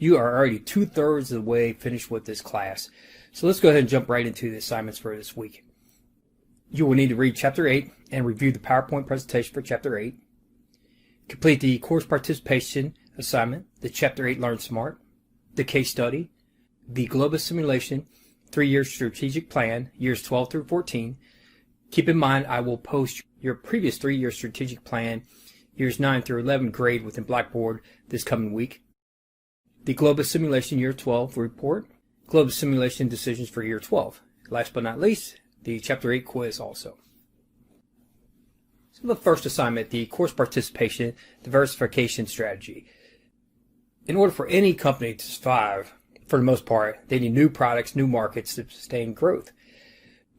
you are already 2/3 of the way finished with this class. So let's go ahead and jump right into the assignments for this week. You will need to read Chapter 8 and review the PowerPoint presentation for Chapter 8. Complete the course participation assignment, the Chapter 8 Learn Smart, the case study, the Globus simulation, 3-year strategic plan, years 12 through 14. Keep in mind, I will post your previous 3-year strategic plan, years 9 through 11 grade within Blackboard this coming week. The Globus simulation year 12 report, Globus simulation decisions for year 12. Last but not least, the Chapter 8 quiz also. So the first assignment, the course participation diversification strategy. In order for any company to survive, for the most part, they need new products, new markets to sustain growth.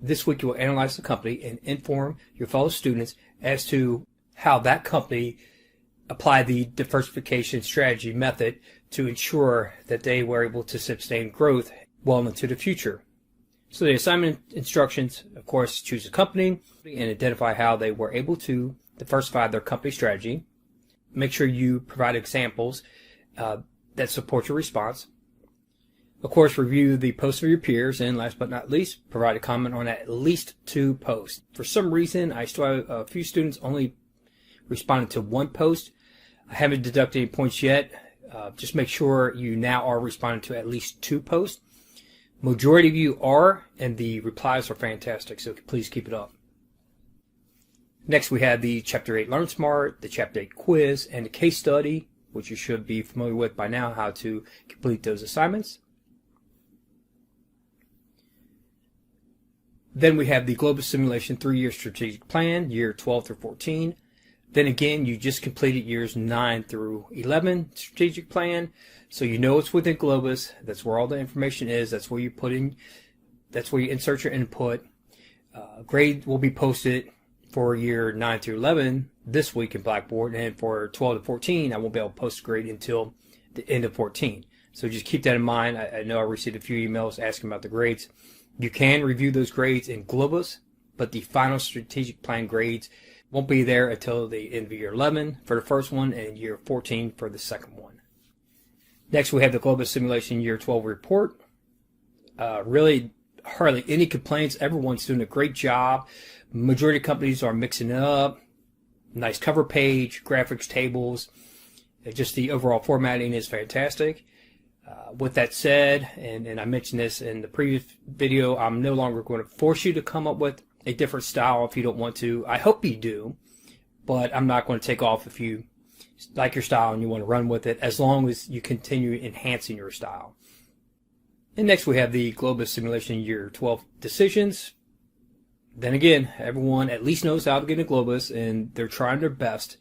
This week you will analyze the company and inform your fellow students as to how that company applied the diversification strategy method to ensure that they were able to sustain growth well into the future. So the assignment instructions, of course, choose a company and identify how they were able to diversify their company strategy. Make sure you provide examples that support your response. Of course, review the posts of your peers, and last but not least, provide a comment on at least 2 posts. For some reason, I still have a few students only responded to 1 post. I haven't deducted any points yet. Just make sure you now are responding to at least 2 posts. Majority of you are, and the replies are fantastic, so please keep it up. Next, we have the Chapter 8 Learn Smart, the Chapter 8 quiz, and the case study, which you should be familiar with by now, how to complete those assignments. Then we have the Globus Simulation 3-year strategic plan, year 12 through 14. Then again, you just completed years 9 through 11 strategic plan. So you know it's within Globus. That's where all the information is. That's where you put in, that's where you insert your input. Grade will be posted for year 9 through 11 this week in Blackboard. And for 12 to 14, I won't be able to post a grade until the end of 14. So just keep that in mind. I know I received a few emails asking about the grades. You can review those grades in Globus, but the final strategic plan grades won't be there until the end of year 11 for the first one and year 14 for the second one. Next, we have the Globus Simulation Year 12 report. Really, hardly any complaints. Everyone's doing a great job. Majority of companies are mixing it up. Nice cover page, graphics, tables. Just the overall formatting is fantastic. With that said, and I mentioned this in the previous video, I'm no longer going to force you to come up with a different style if you don't want to. I hope you do, but I'm not going to take off if you like your style and you want to run with it, as long as you continue enhancing your style. And next we have the Globus Simulation Year 12 decisions. Then again, everyone at least knows how to get a Globus, and they're trying their best.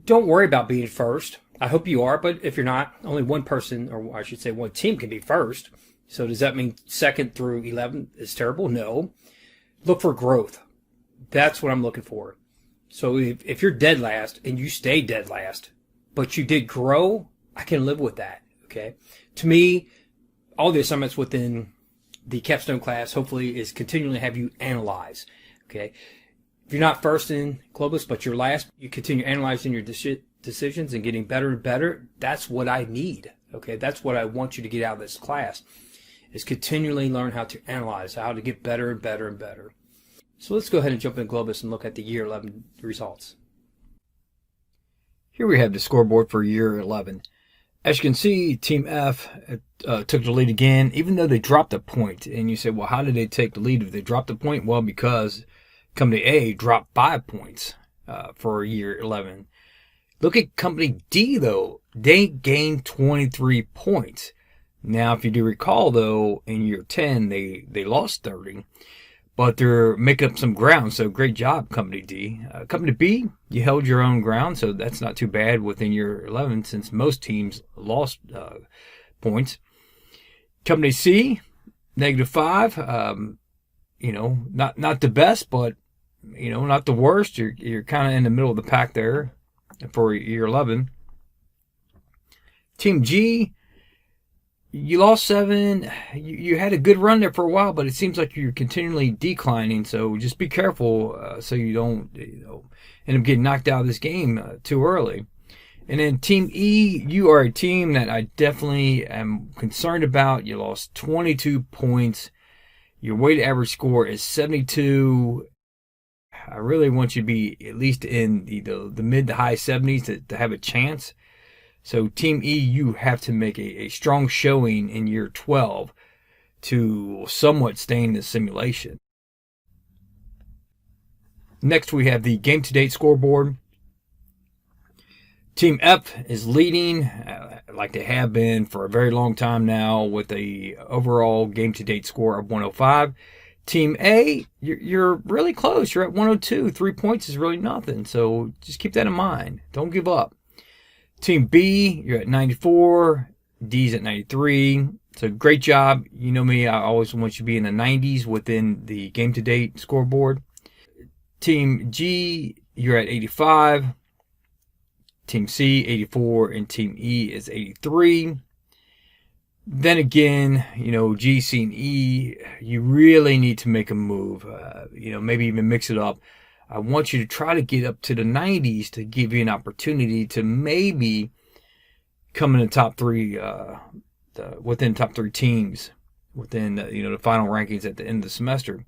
Don't worry about being first. I hope you are, but if you're not, only one person, or I should say one team, can be first. So does that mean 2nd through 11 is terrible? No. Look for growth. That's what I'm looking for. So if you're dead last and you stay dead last, but you did grow, I can live with that. Okay. To me, all the assignments within the Capstone class hopefully is continually have you analyze. Okay. If you're not first in Globus, but you're last, you continue analyzing your decisions and getting better and better. That's what I need. Okay. That's what I want you to get out of this class, is continually learn how to analyze, how to get better and better and better. So let's go ahead and jump in Globus and look at the year 11 results. Here we have the scoreboard for year 11. As you can see, Team F took the lead again, even though they dropped a point. And you say, well, how did they take the lead if they dropped a point? Well, because Company A dropped 5 points for year 11. Look at Company D, though. They gained 23 points. Now, if you do recall, though, in year 10, they lost 30. But they're making up some ground, so great job, Company D. Company B, you held your own ground, so that's not too bad within year 11, since most teams lost points. Company C, -5. Not the best, but not the worst. You're kind of in the middle of the pack there for year 11. Team G, you lost 7. You had a good run there for a while, but it seems like you're continually declining. So just be careful so you don't end up getting knocked out of this game too early. And then Team E, you are a team that I definitely am concerned about. You lost 22 points. Your weighted average score is 72. I really want you to be at least in the mid to high 70s to have a chance. So Team E, you have to make a strong showing in year 12 to somewhat stay in the simulation. Next, we have the GametoDate scoreboard. Team F is leading, like they have been for a very long time now, with a overall GametoDate score of 105. Team A, you're really close. You're at 102. 3 points is really nothing. So just keep that in mind. Don't give up. Team B, you're at 94. D's at 93. So great job. You know me, I always want you to be in the 90s within the GametoDate scoreboard. Team G, you're at 85. Team C, 84, and Team E is 83. Then again, G, C, and E, you really need to make a move. Maybe even mix it up. I want you to try to get up to the 90s to give you an opportunity to maybe come in the top three, within top three teams, within the final rankings at the end of the semester.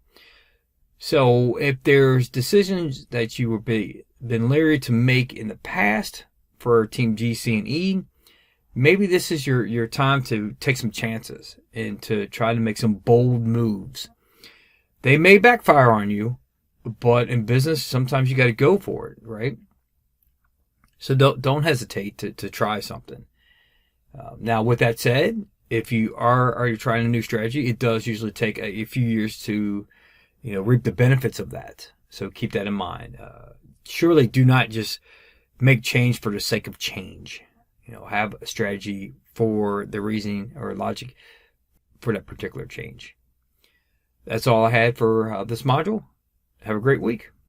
So if there's decisions that you were been leery to make in the past for Team G, C, and E, maybe this is your time to take some chances and to try to make some bold moves. They may backfire on you, but in business, sometimes you got to go for it, right? So don't hesitate to try something. Now, with that said, if you are trying a new strategy, it does usually take a few years to reap the benefits of that. So keep that in mind. Surely do not just make change for the sake of change. Have a strategy for the reasoning or logic for that particular change. That's all I had for this module. Have a great week.